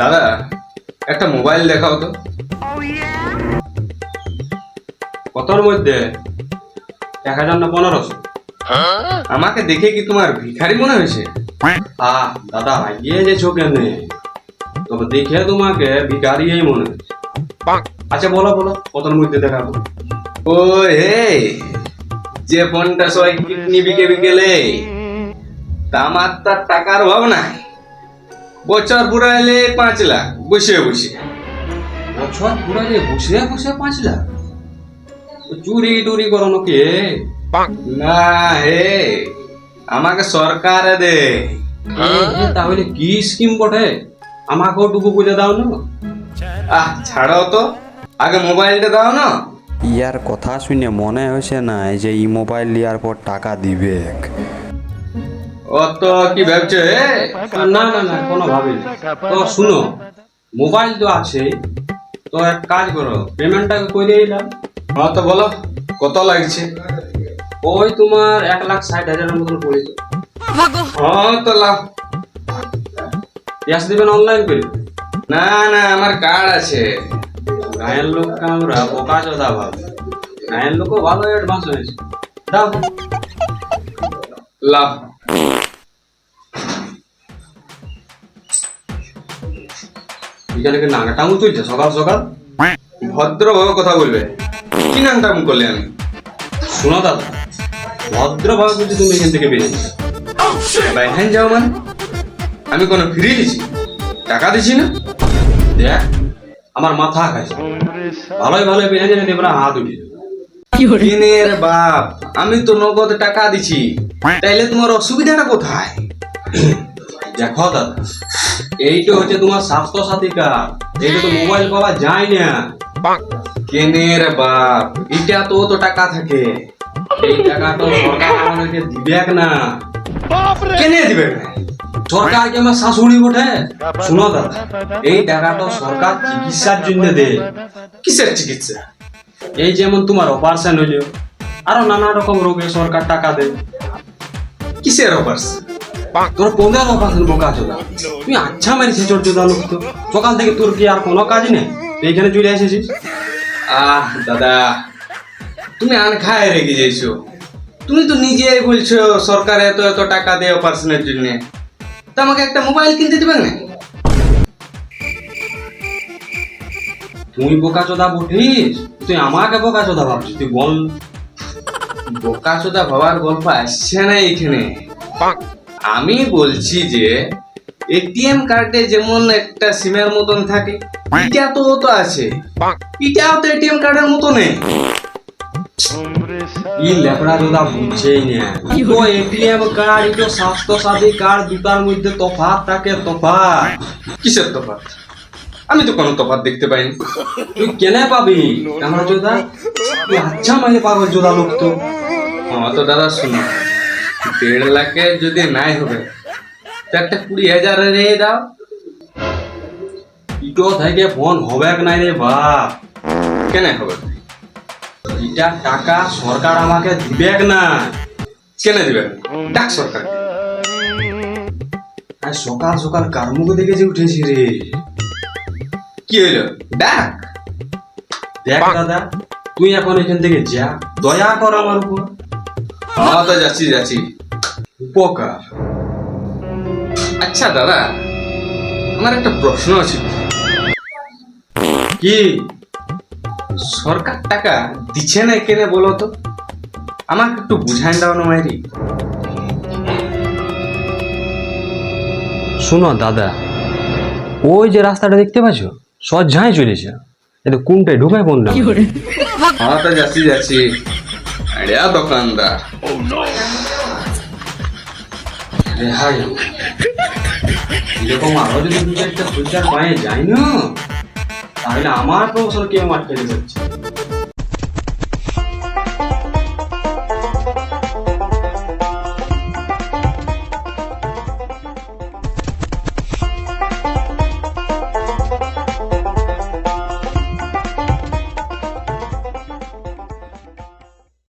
দাদা একটা মোবাইল দেখাও তো। কতর মধ্যে? 1000 না 1500? আমাকে দেখে কি তোমার ভিখারি মনে হয়েছে? দাদা এগিয়ে যেছো কেন? তবে দেখে তোমাকে ভিখারিই মনে হচ্ছে। আচ্ছা বলো বলো, কতর মধ্যে দেখাবো? ও হে, যে ফোনটা সবাই কিডনি বিকে বিকেলে, আমার তার টাকার অভাব নাই। বছর পুরাইলে 5 লাখ বসে বসে। বছর পুরাইলে বসে বসে 5 লাখ? চুরি টুরি করানো কে? না হে, আমাকে সরকারে দে। তাহলে কি স্কিম বটে? আমাকেও টুকু বুঝে দাও না। ছাড়ো তো, আগে মোবাইলটা দাও না। ইয়ার কথা শুনে মনে হয়েছে না যে এই মোবাইল নেওয়ার পর টাকা দিবে। ও তো কি ভাবছো হে? না না না, কোনো ভাবিনি। তো শুনো, মোবাইল তো আছে, তো এক কাজ করো, পেমেন্টটাকে করে দিলাম। হ্যাঁ তো বলো, কত লাগছে? ওই তোমার 1,60,000 মতন পড়েছে। হ্যাঁ তো লাও। ক্যাশ দিবেন অনলাইন করে? না না, আমার কার্ড আছে। গায়ের লোককে আমরা বোকা চোদা ভাব, গায়ের লোকও ভালো অ্যাডভান্স হয়েছে। দাও লাও। এখানে কি নাগাটামু চলছে সকাল সকাল? ভদ্রভাবে কথা বলবে। কি নামটাম করলে আমি? শোনো দাদা, ভদ্রভাবে বলছি, তুমি এখান থেকে বেরিয়ে যাও। বাইহান যাও মানে? আমি কোনো ফ্রি দিছি? টাকা দিছি না? দেখ, আমার মাথা খাইছে, ভালোই ভালোই বেরিয়ে যাবে, এবার হাত উঠিয়ে দেবে। কিনের বাপ, আমি তো নগদ টাকা দিছি, তাইলে তোমার অসুবিধাটা কোথায়? দেখো দাদা, এইটা হচ্ছে তোমার স্বাস্থ্য সাথী কার্ড, এইটা তো মোবাইল পাওয়া যায় না। কেনের বাপ, এটা তো টাকা থাকে। এই টাকা তো সরকার আমাদেরকে দিবে না। কেনে দিবে না? সরকার কি আমার শাশুড়ি বটে? শুনো দাদা, এই টাকা তো সরকার চিকিৎসার জন্য দেয়। কিসের চিকিৎসা? এই যেমন তোমার অপারেশন হইল, আরো নানা রকম রোগে সরকার টাকা দেয়। কিসের অপারেশন? তোর 15 অপারেশন বোকা চোদা, তুই আচ্ছা মারিছিস চোর চোদা লোক। তো সকাল থেকে তোর কি আর কোনো কাজ নেই? এইখানে চলে এসেছিস। দাদা, তুমি আনখায় রেখে যাইছো। তুমি তো নিজেই বলছো সরকার এত এত টাকা দেয় অপারেশনের জন্য, তো আমাকে একটা মোবাইল কিনতে দিবেন না? তুই বোকা চোদা বটিস, তুই আমাকে বোকা চোদা ভাবছিস? তুই বল। বোকা চোদা ভাবার গল্প আসছে না এখানে। আমি বলছি যে এটিএম কার্ডে যেমন একটা সিমের মতন থাকে, এটা তো আছে, এটাও তো এটিএম কার্ডের মতো নেই। ই লেপড়া চোদা বুঝছেই না। তো এটিএম কার্ড, তো স্বাস্থ্য সাথী কার্ড, দুটার মধ্যে তফাৎ থাকে, তফাৎ। কিসের তফাৎ? আমি তো কোনো তফাৎ দেখতে পাইনি। তুই কেনে পাবি আমার চোদা? তুই আচ্ছা মানে পাগল চোদা লোক তো। তো দাদা শুনো, 1.5 লাখে যদি নাই হবে, তো একটা 20,000 দাও। ইটো থেকে ফোন হবে নাই রে বাপ? কেন হবে? এটা টাকা সরকার আমাকে দিবে না। কেন দিবেন? ডাক সরকার। আর সকাল সকাল কার মুখ দেখে যে উঠেছি রে। কি হইলো? ডাক। দেখ দাদা, তুই এখন এখান থেকে যা, দয়া কর আমার উপর। তো যাচ্ছি। উপকার। আচ্ছা দাদা, আমার একটা প্রশ্ন আছে। কি? সরকার টাকা দিচ্ছে না কেন বলো তো? আমাকে একটু বুঝাই দাও না মাইরি। শোনো দাদা, ওই যে রাস্তাটা দেখতে পাচ্ছ, সজ্জায় চলেছে, এটা কোনটায় ঢুকায় কোন না? তো যাচ্ছি। আরে দোকানদার, রেহাই এরকম আরো যদি 2-4টা সজ্জার পায়ে যায় না, তাহলে আমার প্রফেসর কেউ আটকে যাচ্ছে।